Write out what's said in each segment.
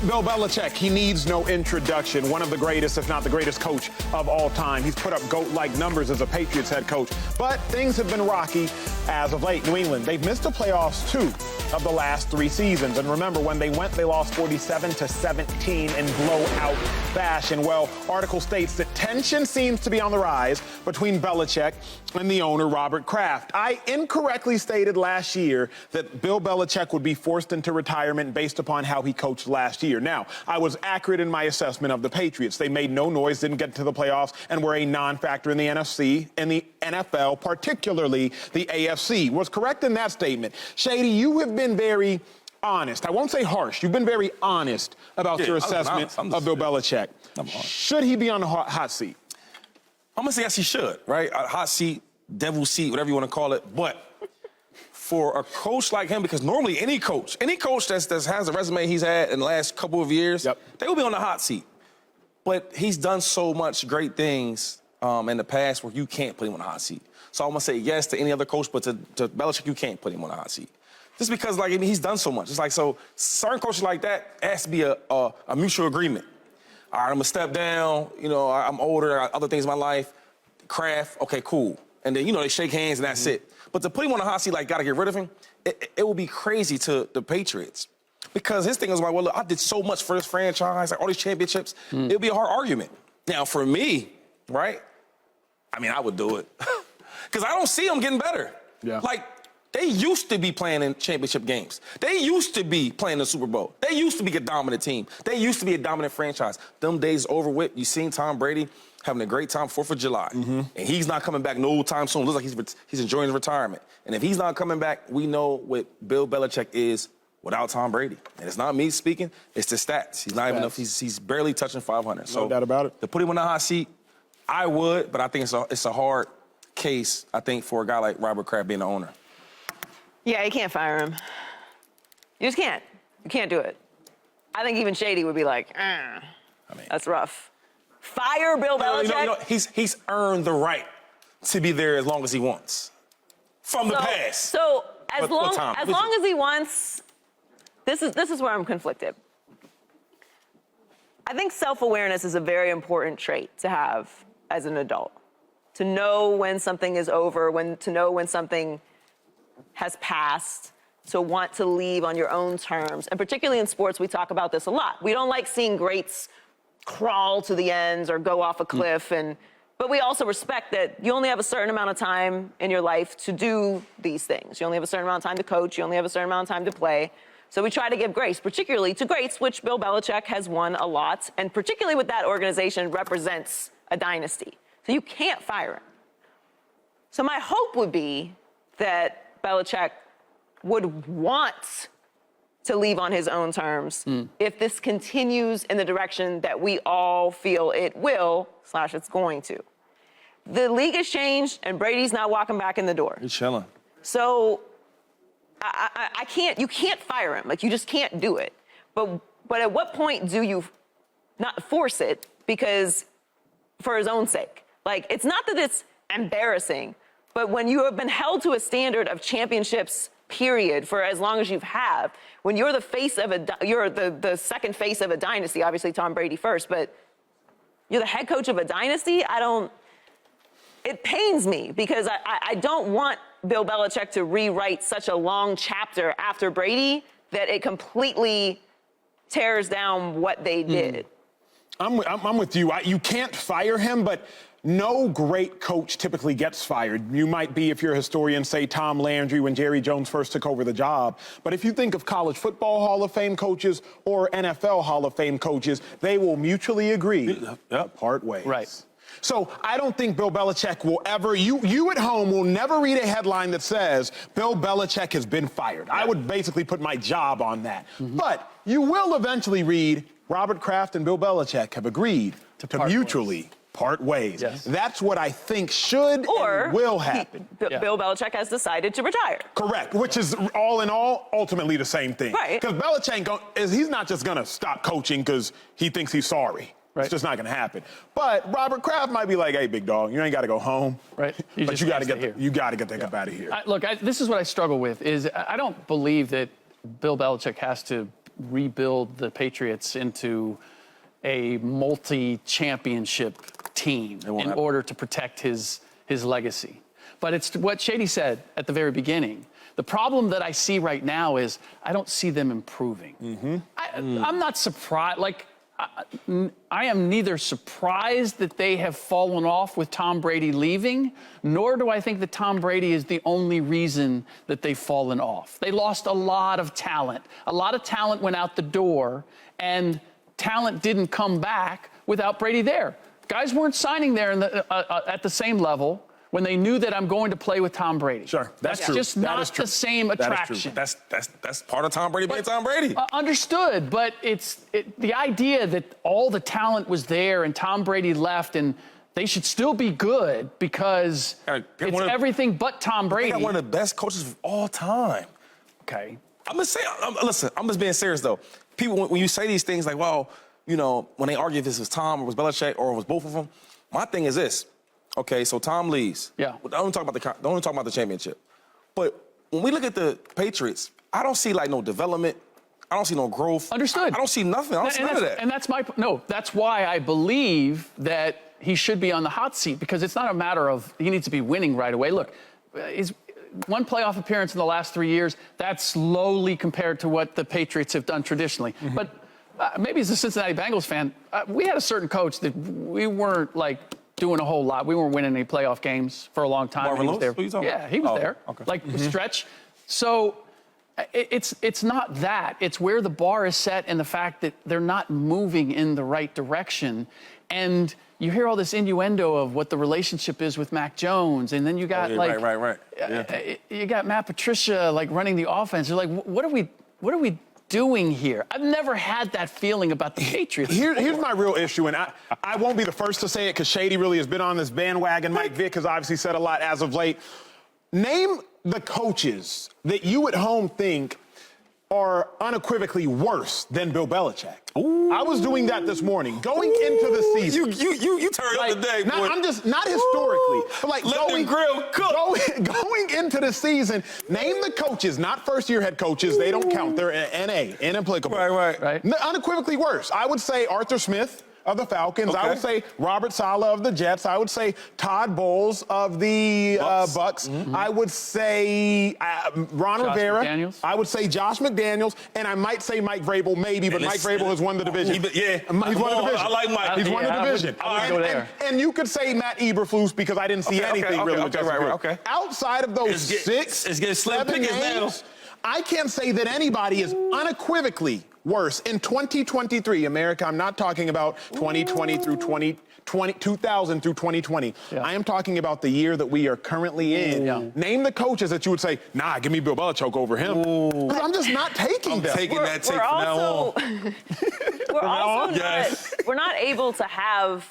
Bill Belichick, he needs no introduction. One of the greatest, if not the greatest coach of all time. He's put up GOAT-like numbers as a Patriots head coach. But things have been rocky as of late. New England, they've missed the playoffs 2 of the last 3 seasons. And remember, when they went, they lost 47-17 in blowout fashion. Well, article states that tension seems to be on the rise between Belichick and the owner, Robert Kraft. I incorrectly stated last year that Bill Belichick would be forced into retirement based upon how he coached last year. Now, I was accurate in my assessment of the Patriots. They made no noise, didn't get to the playoffs, and were a non-factor in the NFC and the NFL, particularly the AFC. Was correct in that statement. Shady, you have been very honest. I won't say harsh. You've been very honest about your assessment of Bill Belichick. Should he be on the hot seat? I'm going to say yes, he should, right? A hot seat, devil seat, whatever you want to call it. But for a coach like him, because normally any coach that has a resume he's had in the last couple of years, they will be on the hot seat. But he's done so much great things in the past where you can't put him on the hot seat. So I'm going to say yes to any other coach, but to Belichick, you can't put him on the hot seat. Just because, like, I mean, he's done so much. It's like, so certain coaches like that has to be a mutual agreement. All right, I'm going to step down. You know, I'm older. I got other things in my life. Kraft, okay, cool. And then, you know, they shake hands and that's it. But to put him on the hot seat, like, got to get rid of him, it would be crazy to the Patriots. Because his thing is like, well, look, I did so much for this franchise, like all these championships. It would be a hard argument. Now, for me, right, I mean, I would do it. Because I don't see them getting better. Yeah. Like, they used to be playing in championship games. They used to be playing the Super Bowl. They used to be a dominant team. They used to be a dominant franchise. Them days over with. You seen Tom Brady having a great time 4th of July. And he's not coming back no time soon. Looks like he's enjoying his retirement. And if he's not coming back, we know what Bill Belichick is without Tom Brady. And it's not me speaking, it's the stats. He's not even enough. He's barely touching 500. So no doubt about it. To put him on the hot seat, I would, but I think it's a hard case, I think, for a guy like Robert Kraft being the owner. Yeah, you can't fire him. You just can't. You can't do it. I think even Shady would be like, I mean, that's rough. Fire Bill Belichick? You know, he's earned the right to be there as long as he wants. From the past. So as long as he wants, this is where I'm conflicted. I think self-awareness is a very important trait to have as an adult. To know when something is over, to know when something has passed, to want to leave on your own terms. And particularly in sports, we talk about this a lot. We don't like seeing greats crawl to the ends or go off a cliff, but we also respect that you only have a certain amount of time in your life to do these things. You only have a certain amount of time to coach. You only have a certain amount of time to play. So we try to give grace, particularly to greats, which Bill Belichick has won a lot, and particularly with that organization represents a dynasty. So you can't fire him. So my hope would be that Belichick would want to leave on his own terms if this continues in the direction that we all feel it will / it's going to. The league has changed, and Brady's not walking back in the door. He's chilling. So you can't fire him. Like, you just can't do it. But at what point do you not force it because for his own sake? Like, it's not that it's embarrassing, but when you have been held to a standard of championships, period, for as long as you have, when you're the face of you're the second face of a dynasty, obviously Tom Brady first, but you're the head coach of a dynasty, it pains me because I don't want Bill Belichick to rewrite such a long chapter after Brady that it completely tears down what they did. I'm with you. You can't fire him, but no great coach typically gets fired. You might be, if you're a historian, say Tom Landry when Jerry Jones first took over the job. But if you think of college football Hall of Fame coaches or NFL Hall of Fame coaches, they will mutually agree to part ways. Right. So I don't think Bill Belichick will ever, you at home will never read a headline that says Bill Belichick has been fired. I would basically put my job on that. But you will eventually read Robert Kraft and Bill Belichick have agreed to mutually part ways. Yes. That's what I think should and will happen. Bill Belichick has decided to retire. Correct, which is all in all ultimately the same thing. Right. Because Belichick, he's not just going to stop coaching because he thinks he's sorry. Right. It's just not going to happen. But Robert Kraft might be like, "Hey, big dog, you ain't got to go home. Right. But you got to get that up out of here." Look, this is what I struggle with. Is I don't believe that Bill Belichick has to rebuild the Patriots into a multi-championship team in order to protect his legacy. But it's what Shady said at the very beginning. The problem that I see right now is I don't see them improving. I'm not surprised. Like, I am neither surprised that they have fallen off with Tom Brady leaving, nor do I think that Tom Brady is the only reason that they've fallen off. They lost a lot of talent. A lot of talent went out the door, and talent didn't come back without Brady there. Guys weren't signing there at the same level when they knew that I'm going to play with Tom Brady. Sure, that's true. Just not the same attraction. That's part of Tom Brady being Tom Brady. Understood, but the idea that all the talent was there and Tom Brady left and they should still be good because it's everything but Tom Brady. They got one of the best coaches of all time. Okay. Listen, I'm just being serious, though. People, when you say these things like, well, you know, when they argue if this was Tom or was Belichick or was both of them, my thing is this. Okay, so Tom leaves. Yeah. Don't talk about the championship. But when we look at the Patriots, I don't see like no development. I don't see no growth. Understood. I don't see nothing. I don't see none of that. And that's why I believe that he should be on the hot seat, because it's not a matter of he needs to be winning right away. Look, he's one playoff appearance in the last 3 years. That's lowly compared to what the Patriots have done traditionally. But maybe as a Cincinnati Bengals fan, we had a certain coach that we weren't like doing a whole lot. We weren't winning any playoff games for a long time. Marvin Lewis? There. Who you talking about? Yeah, he was there. Okay. Like stretch. So it's not that. It's where the bar is set and the fact that they're not moving in the right direction. And you hear all this innuendo of what the relationship is with Mac Jones, and then you got right. Yeah. You got Matt Patricia like running the offense. You're like, what are we doing here? I've never had that feeling about the Patriots. Here's my real issue, and I won't be the first to say it because Shady really has been on this bandwagon. Mike Vick has obviously said a lot as of late. Name the coaches that you at home think are unequivally worse than Bill Belichick. Ooh. I was doing that this morning, going into the season. You turned up the day, boy. I'm just not historically, but like going into the season. Name the coaches, not first-year head coaches. They don't count. They're NA, inapplicable. Right. Unequivocally worse. I would say Arthur Smith of the Falcons. Okay. I would say Robert Saleh of the Jets. I would say Todd Bowles of the Bucks. I would say Ron Rivera. McDaniels. I would say Josh McDaniels, and I might say Mike Vrabel, maybe, but Mike Vrabel has won the division. He's won the division. I like Mike. He's won the division. I would go there. And you could say Matt Eberflus because I didn't see anything really. Okay. Outside of those It's getting slim pickings now. I can't say that anybody is unequivocally worse in 2023. America, I'm not talking about 2020 through 2000 through 2020. Yeah. I am talking about the year that we are currently in. Yeah. Name the coaches that you would say, nah, give me Bill Belichick over him. Because I'm just not taking them. Taking that take from now on. We're also we're not able to have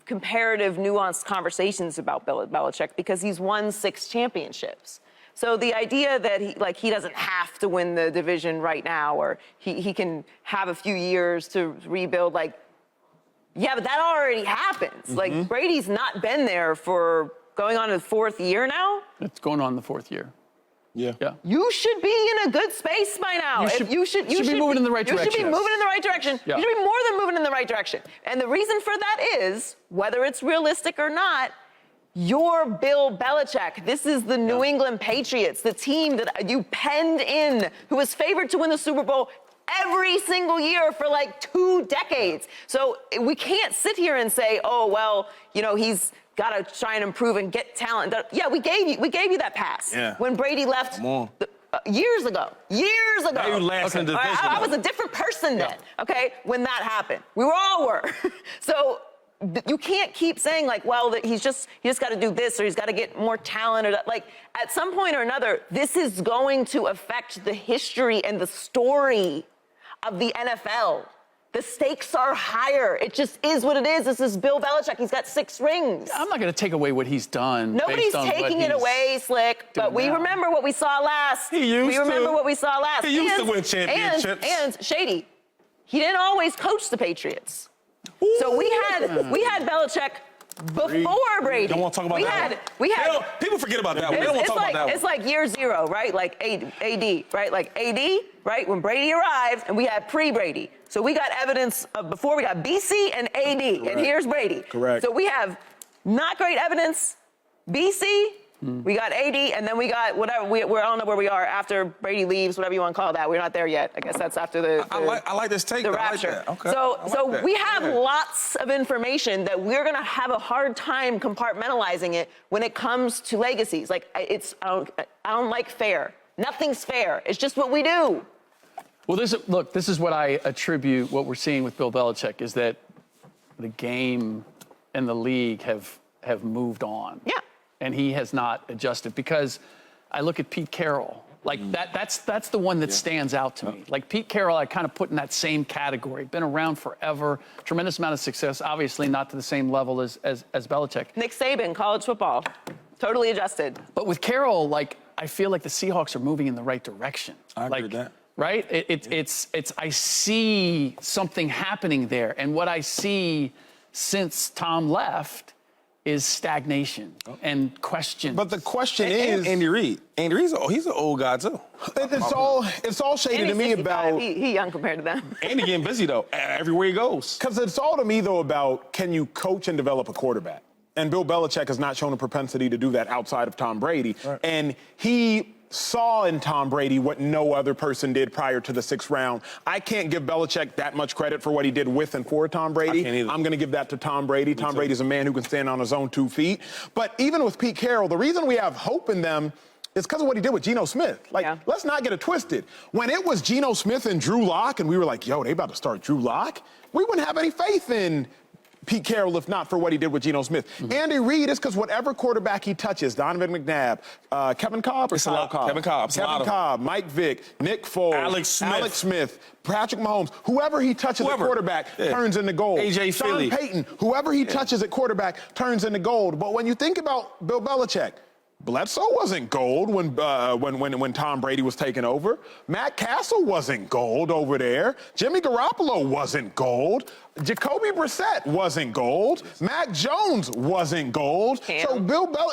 comparative, nuanced conversations about Bill Belichick because he's won 6 championships. So the idea that he doesn't have to win the division right now, or he can have a few years to rebuild, but that already happens. Like, Brady's not been there for going on his 4th year now. It's going on the 4th year. Yeah. You should be in a good space by now. You should be moving in the right direction. You should be moving in the right direction. Yeah. You should be more than moving in the right direction. And the reason for that is, whether it's realistic or not, you're Bill Belichick. This is the New England Patriots, the team that you penned in, who was favored to win the Super Bowl every single year for like 2 decades. So we can't sit here and say, oh, well, he's got to try and improve and get talent. Yeah, we gave you that pass when Brady left years ago. Now you last in the division. I was a different person then, okay, when that happened. We all were. So you can't keep saying that he's just got to do this, or he's got to get more talent, or that. At some point or another, this is going to affect the history and the story of the NFL. The stakes are higher. It just is what it is. This is Bill Belichick. He's got 6 rings. I'm not going to take away what he's done. Nobody's taking it away, Slick. But we remember what we saw last. He used to win championships. And Shady, he didn't always coach the Patriots. So we had Belichick before Brady. Don't want to talk about that. We had. People forget about that one. They don't want to talk about that one. It's like year zero, right? Like AD, right? Like AD, right? When Brady arrived, and we had pre-Brady. So we got evidence of before. We got BC and AD, Correct. and here's Brady. Correct. So we have not great evidence. BC. We got AD, and then we got whatever. I don't know where we are after Brady leaves, whatever you want to call that. We're not there yet. I guess that's after the I like this take. the I rapture. like that. Okay. So we have lots of information that we're going to have a hard time compartmentalizing it when it comes to legacies. Like I don't like fair. Nothing's fair. It's just what we do. Well, this is what I attribute what we're seeing with Bill Belichick is that the game and the league have moved on. Yeah. And he has not adjusted because I look at Pete Carroll. Like that's the one that stands out to me. Like Pete Carroll, I kind of put in that same category. Been around forever, tremendous amount of success. Obviously, not to the same level as Belichick. Nick Saban, college football, totally adjusted. But with Carroll, like I feel like the Seahawks are moving in the right direction. I agree with that. Right? It's I see something happening there, and what I see since Tom left is stagnation and questions. But the question is, Andy Reid. Andy Reid's he's an old guy too. it's all shady to me about. He young compared to them. Andy getting busy though everywhere he goes. Because it's all to me though about can you coach and develop a quarterback? And Bill Belichick has not shown a propensity to do that outside of Tom Brady. Right. And he saw in Tom Brady what no other person did prior to the 6th round. I can't give Belichick that much credit for what he did with and for Tom Brady. I'm going to give that to Tom Brady. Tom Brady's a man who can stand on his own 2 feet. But even with Pete Carroll, the reason we have hope in them is because of what he did with Geno Smith. Let's not get it twisted. When it was Geno Smith and Drew Lock, and we were like, yo, they about to start Drew Lock, we wouldn't have any faith in Pete Carroll, if not for what he did with Geno Smith. Andy Reid is because whatever quarterback he touches, Donovan McNabb, Kevin Cobb or Kyle Cobb? Kevin Cobb, Mike Vick, Nick Foles, Alex Smith, Patrick Mahomes, whoever he touches at quarterback turns into gold. AJ Philly. Sean Payton, whoever he touches at quarterback turns into gold. But when you think about Bill Belichick, Bledsoe wasn't gold when Tom Brady was taking over. Matt Castle wasn't gold over there. Jimmy Garoppolo wasn't gold. Jacoby Brissett wasn't gold. Mac Jones wasn't gold. So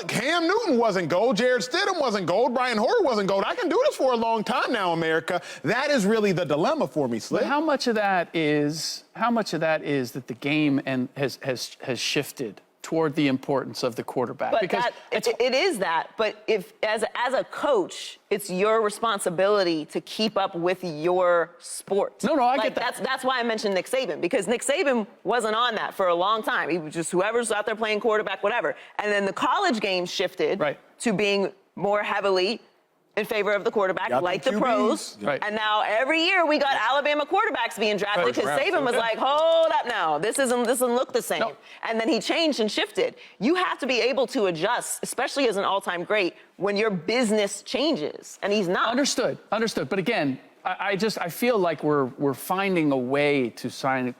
Cam Newton wasn't gold. Jared Stidham wasn't gold. Brian Hoyer wasn't gold. I can do this for a long time now, America. That is really the dilemma for me, Slick. But how much of that is that the game has shifted toward the importance of the quarterback? But because it is that. But if as a coach, it's your responsibility to keep up with your sport. No, I get that. That's why I mentioned Nick Saban, because Nick Saban wasn't on that for a long time. He was just whoever's out there playing quarterback, whatever. And then the college game shifted to being more heavily in favor of the quarterback, like the pros. Right. And now every year we got Alabama quarterbacks being drafted because Saban was like, hold up now, this doesn't look the same. No. And then he changed and shifted. You have to be able to adjust, especially as an all-time great, when your business changes, and he's not. Understood. But again, I feel like we're finding a way to sign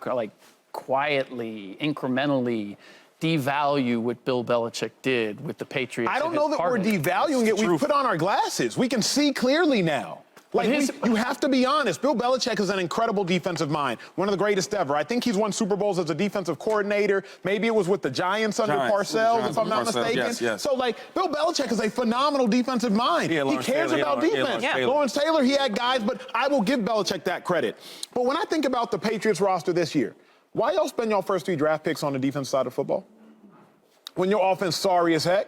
quietly, incrementally devalue what Bill Belichick did with the Patriots. I don't know that we're devaluing it. We put on our glasses. We can see clearly now. You have to be honest. Bill Belichick is an incredible defensive mind, one of the greatest ever. I think he's won Super Bowls as a defensive coordinator. Maybe it was with the Giants under Parcells, if I'm not mistaken. Yes. So, Bill Belichick is a phenomenal defensive mind. He cares about defense. Lawrence Taylor, he had guys, but I will give Belichick that credit. But when I think about the Patriots roster this year, why y'all spend y'all first 3 draft picks on the defense side of football? When your offense sorry as heck?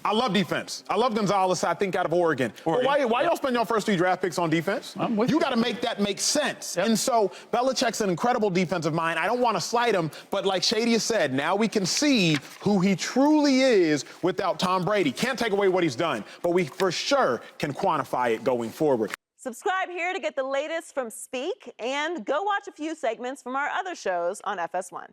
I love defense. I love Gonzalez, I think, out of Oregon. But why y'all spend your first 3 draft picks on defense? You got to make that make sense. Yep. And so Belichick's an incredible defensive mind. I don't want to slight him, but like Shady has said, now we can see who he truly is without Tom Brady. Can't take away what he's done, but we for sure can quantify it going forward. Subscribe here to get the latest from Speak, and go watch a few segments from our other shows on FS1.